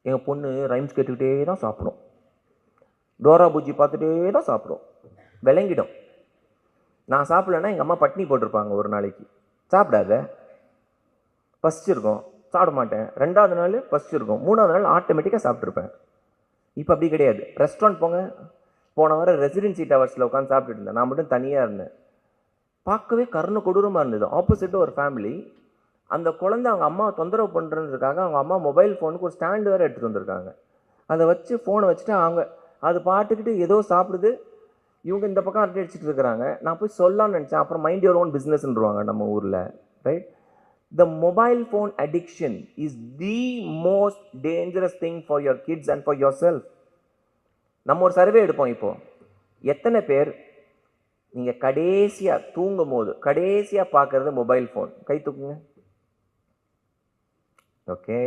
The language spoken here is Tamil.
எங்கள் பொண்ணு ரைம்ஸ் கேட்டுக்கிட்டே தான் சாப்பிடும். டோரா பூஜி பார்த்துட்டே தான் சாப்பிடும். விளங்கிடும். நான் சாப்பிடலன்னா எங்கள் அம்மா பட்னி போட்டிருப்பாங்க ஒரு நாளைக்கு. சாப்பிடாத, பசிச்சிருக்கும், சாப்பிட மாட்டேன். 2வது நாள் பசிச்சிருக்கும், 3வது நாள் ஆட்டோமேட்டிக்காக சாப்பிட்ருப்பேன். இப்போ அப்படி கிடையாது. ரெஸ்டாரண்ட் போங்க, போன வாரம் ரெசிடென்சி டவர்ஸில் உட்காந்து சாப்பிட்டுட்டு இருந்தேன். நான் மட்டும் தனியாக இருந்தேன். பார்க்கவே கருணை கொடூரமாக இருந்தது. ஆப்போசிட்டு ஒரு ஃபேமிலி. அந்த குழந்தை அவங்க அம்மாவை தொந்தரவு பண்ணுறதுக்காக அவங்க அம்மா மொபைல் ஃபோனுக்கு ஒரு ஸ்டாண்டு வேறு எடுத்துகிட்டு வந்திருக்காங்க. அதை வச்சு ஃபோனை வச்சுட்டு அவங்க அது பாட்டுக்கிட்டு ஏதோ சாப்பிடுது. இவங்க இந்த பக்கம் அரட்டை அடிச்சுட்டு இருக்கிறாங்க. நான் போய் சொல்லலாம்னு நினச்சேன். அப்புறம் மைண்ட் யுவர் ஓன் பிஸ்னஸ்ன்றாங்க நம்ம ஊரில், right? The mobile phone addiction is the most dangerous thing for your kids and for yourself. நம்ம ஒரு சர்வே எடுப்போம். இப்போ எத்தனை பேர் நீங்கள் கடைசியாக தூங்கும் போது கடைசியாக பார்க்கறது மொபைல் ஃபோன்? கை தூக்குங்க. ஓகே,